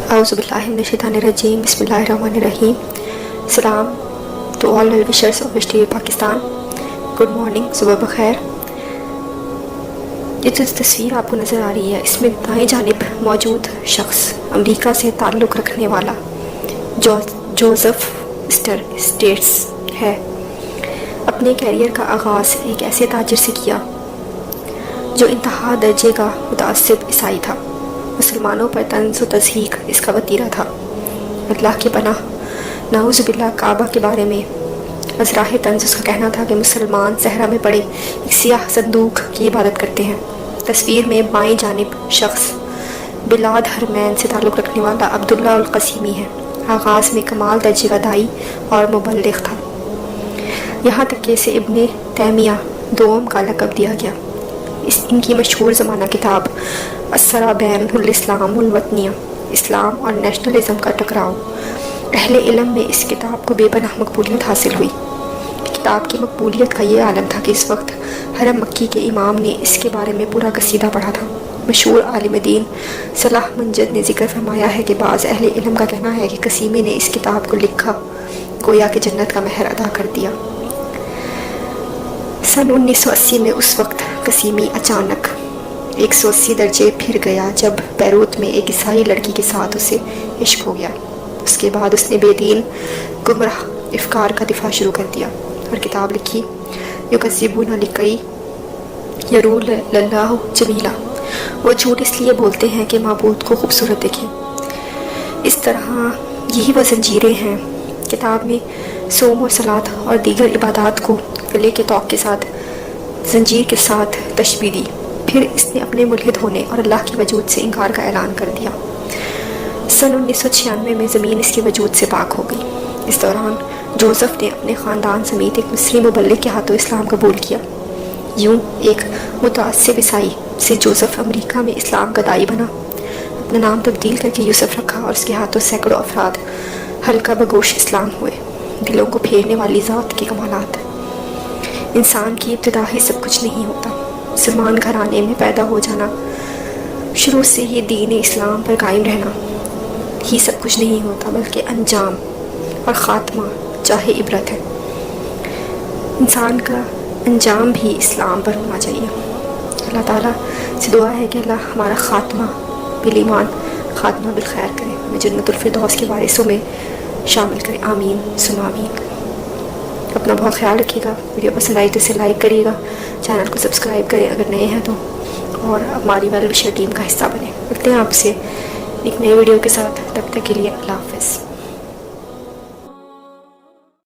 Auzubillahiminash-shaytanir-rajim. Bismillahir-rahmanir-rahim. Salam to all well-wishers of HTV Pakistan. Good morning, सुबह बखैर. ये जो तस्वीर आपको नज़र आ रही है, इसमें दाएं जानिब मौजूद शख्स अमेरिका से ताल्लुक़ रखने वाला जोसेफ स्टेट्स है. अपने कैरियर का आगाज़ एक ऐसे ताजिर से किया जो इंतहा दर्जे का मुतासिब ईसाई था. मुसलमानों पर तंज़ व तज़हीक इसका वतीरा था. अल्लाह की पनाह नाउज़ुबिल्लाह काबा के बारे में अज़राह तंज़ उसका कहना था कि मुसलमान सहरा में पड़े एक सियाह संदूक की इबादत करते हैं. तस्वीर में बाएं जानिब शख्स बिलाद हरमैन से ताल्लुक़ रखने वाला अब्दुल्ला अल क़सीमी है. आगाज़ में कमाल दर्जे का दाई और मुबल्लिग़ था. यहाँ तक कि इसे इब्ने तैमिया दोम का लक़ब दिया गया. इनकी मशहूर ज़माना किताब अस्सरा बैनुल इस्लाम वल वतनिया, इस्लाम और नेशनलिज़म का टकराव, अहले इल्म में इस किताब को बेपनाह मकबूलियत हासिल हुई. किताब की मकबूलियत का ये आलम था कि इस वक्त हरम मक्की के इमाम ने इसके बारे में पूरा कसीदा पढ़ा था. मशहूर आलिम दीन सलाह मंजद ने जिक्र फरमाया है कि बाज़ अहले इल्म का कहना है कि कसीमी ने इस किताब को लिखा गोया कि जन्नत का महर अदा कर दिया. सन 1980 में उस वक्त कसीमी अचानक 180 दर्जे फिर गया जब बैरूत में एक ईसाई लड़की के साथ उसे इश्क हो गया. उसके बाद उसने बेदीन गुमराह इफ़कार का दिफा शुरू कर दिया और किताब लिखी युकज़्ज़िबूना लिकई यरू लल्लाहु जमीला. वो झूठ इसलिए बोलते हैं कि माबूद को खूबसूरत देखें. इस तरह यही वह जंजीरें हैं. किताब में सोम और सलात और दीगर इबादात को गले के तौक के साथ जंजीर के साथ तशबीह दी. फिर इसने अपने मुल्हिद होने और अल्लाह के वजूद से इनकार का ऐलान कर दिया. सन 1996 में ज़मीन इसके वजूद से पाक हो गई. इस दौरान जोसेफ ने अपने ख़ानदान समेत एक मिस्री मुबल्लिग़ के हाथों इस्लाम कबूल किया. यूँ एक मुतासिब ईसाई से जोसेफ अमेरिका में इस्लाम का दाई बना. अपना नाम तब्दील करके यूसुफ रखा और उसके हाथों सैकड़ों अफराद हल्का बगोश इस्लाम हुए. दिलों को फेरने वाली ज़ात के कमालात. इंसान की इब्तिदा ही सब कुछ नहीं होता. मुसलमान घराने में पैदा हो जाना, शुरू से ही दीन इस्लाम पर कायम रहना ही सब कुछ नहीं होता, बल्कि अंजाम और ख़ात्मा चाहे इबरत है. इंसान का अंजाम भी इस्लाम पर होना चाहिए. अल्लाह ताला से दुआ है कि अल्लाह हमारा ख़ात्मा बिल ईमान ख़ात्मा बिल खैर करे, हमें जन्नतुल फिरदौस के वारिसों में शामिल करे. आमीन सुम आमीन. अपना बहुत ख्याल रखिएगा. वीडियो पसंद आई तो इसे लाइक करिएगा, चैनल को सब्सक्राइब करें अगर नए हैं तो, और हमारी वेल विशर टीम का हिस्सा बने. मिलते हैं आपसे एक नए वीडियो के साथ. तब तक के लिए अल्लाह हाफ़िज़.